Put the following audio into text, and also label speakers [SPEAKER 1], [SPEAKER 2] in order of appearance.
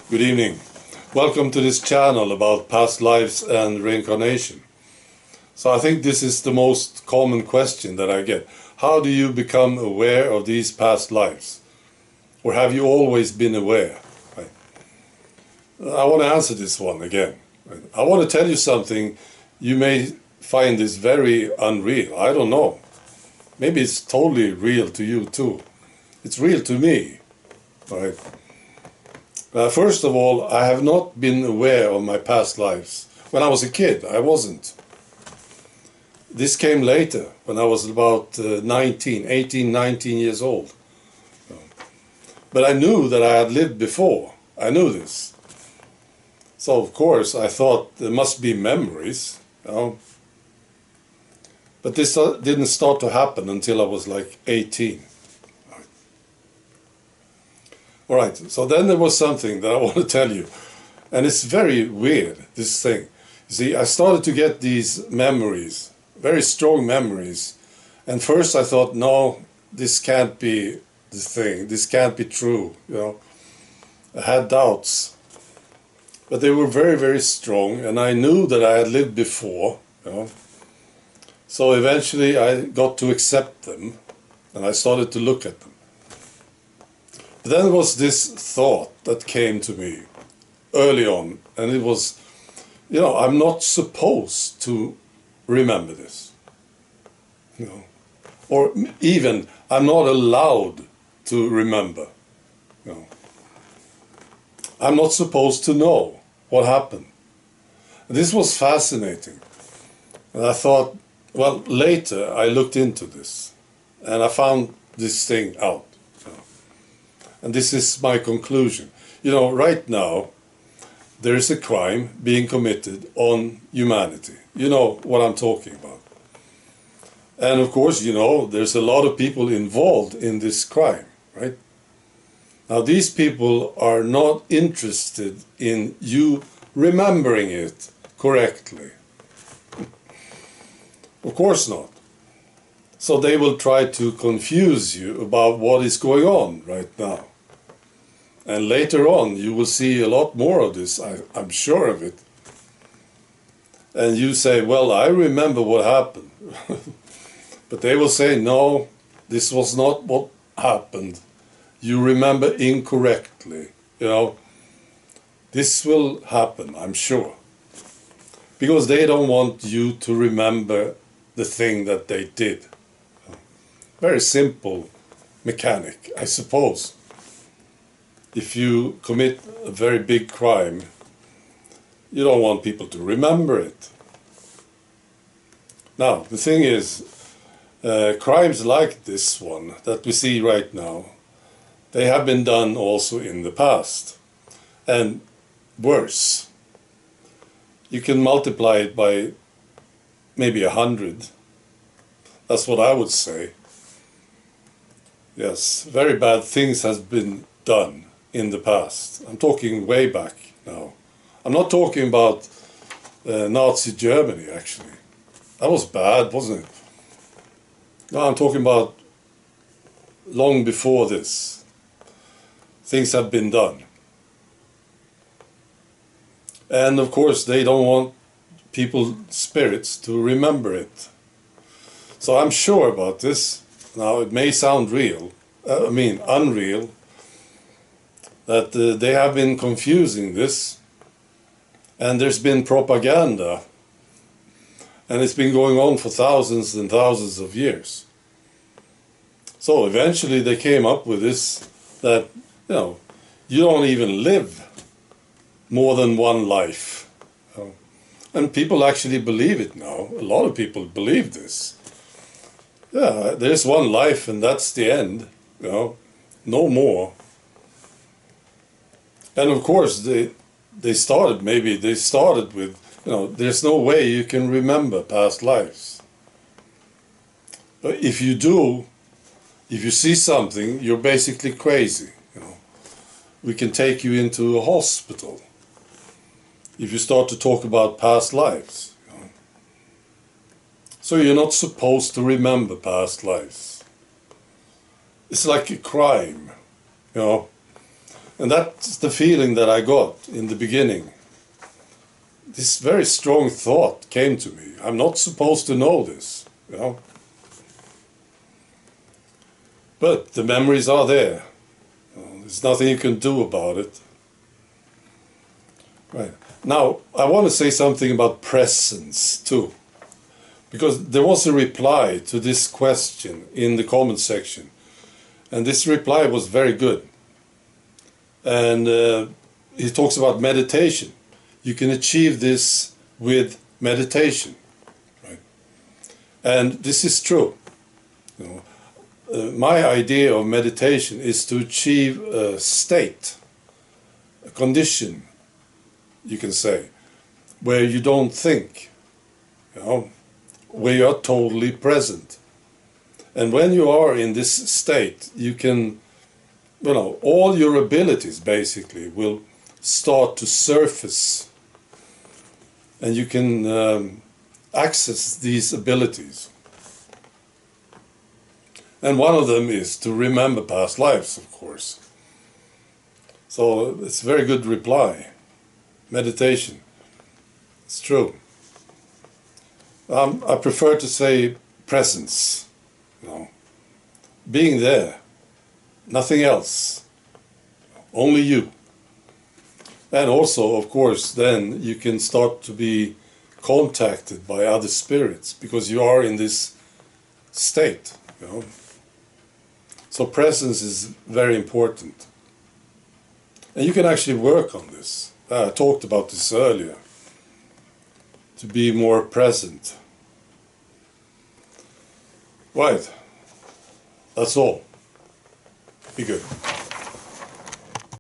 [SPEAKER 1] Good evening. Welcome to this channel about past lives and reincarnation. So I think this is the most common question that I get. How do you become aware of these past lives? Or have you always been aware? Right? I want to answer this one again. Right? I want to tell you something. You may find this very unreal. I don't know. Maybe it's totally real to you too. It's real to me. Right? First of all, I have not been aware of my past lives. When I was a kid, I wasn't. This came later, when I was about 18, 19 years old. But I knew that I had lived before. I knew this. So, of course, I thought there must be memories. You know? But this didn't start to happen until I was like 18. All right, so then there was something that I want to tell you. And it's very weird, this thing. You see, I started to get these memories, very strong memories. And first I thought, no, this can't be the thing. This can't be true, you know. I had doubts. But they were very, very strong. And I knew that I had lived before, you know. So eventually I got to accept them. And I started to look at them. Then there was this thought that came to me early on, and it was, you know, I'm not supposed to remember this, you know, or even I'm not allowed to remember, you know. I'm not supposed to know what happened. This was fascinating, and I thought, well, later I looked into this, and I found this thing out. And this is my conclusion. You know, right now, there is a crime being committed on humanity. You know what I'm talking about. And of course, you know, there's a lot of people involved in this crime, right? Now, these people are not interested in you remembering it correctly. Of course not. So they will try to confuse you about what is going on right now. And later on, you will see a lot more of this, I'm sure of it. And you say, well, I remember what happened. But they will say, no, this was not what happened. You remember incorrectly. You know, this will happen, I'm sure. Because they don't want you to remember the thing that they did. Very simple mechanic, I suppose. If you commit a very big crime, you don't want people to remember it. Now, the thing is, crimes like this one that we see right now, they have been done also in the past. And worse. You can multiply it by maybe 100. That's what I would say. Yes, very bad things have been done in the past. I'm talking way back now. I'm not talking about Nazi Germany, actually. That was bad, wasn't it? No, I'm talking about long before this. Things have been done. And of course, they don't want people's spirits to remember it. So I'm sure about this. Now, it may sound real, unreal, that they have been confusing this, and there's been propaganda, and it's been going on for thousands and thousands of years. So eventually they came up with this, that, you know, you don't even live more than one life. You know? And people actually believe it now. A lot of people believe this. Yeah, there's one life and that's the end, you know, no more. And of course, they started with, you know, there's no way you can remember past lives. But if you do, if you see something, you're basically crazy, you know. We can take you into a hospital if you start to talk about past lives. So you're not supposed to remember past lives. It's like a crime, you know. And that's the feeling that I got in the beginning. This very strong thought came to me. I'm not supposed to know this, you know. But the memories are there. There's nothing you can do about it. Right. Now, I want to say something about presence too. Because there was a reply to this question in the comment section. And this reply was very good. And he talks about meditation. You can achieve this with meditation. Right? And this is true. You know, my idea of meditation is to achieve a state, a condition, you can say, where you don't think, you know, where you are totally present. And when you are in this state, you can, you know, all your abilities basically will start to surface, and you can access these abilities. And one of them is to remember past lives, of course. So it's a very good reply. Meditation. It's true. I prefer to say presence, you know, being there, nothing else, only you. And also, of course, then you can start to be contacted by other spirits because you are in this state, you know. So presence is very important. And you can actually work on this. I talked about this earlier. To be more present. Right. That's all. Be good.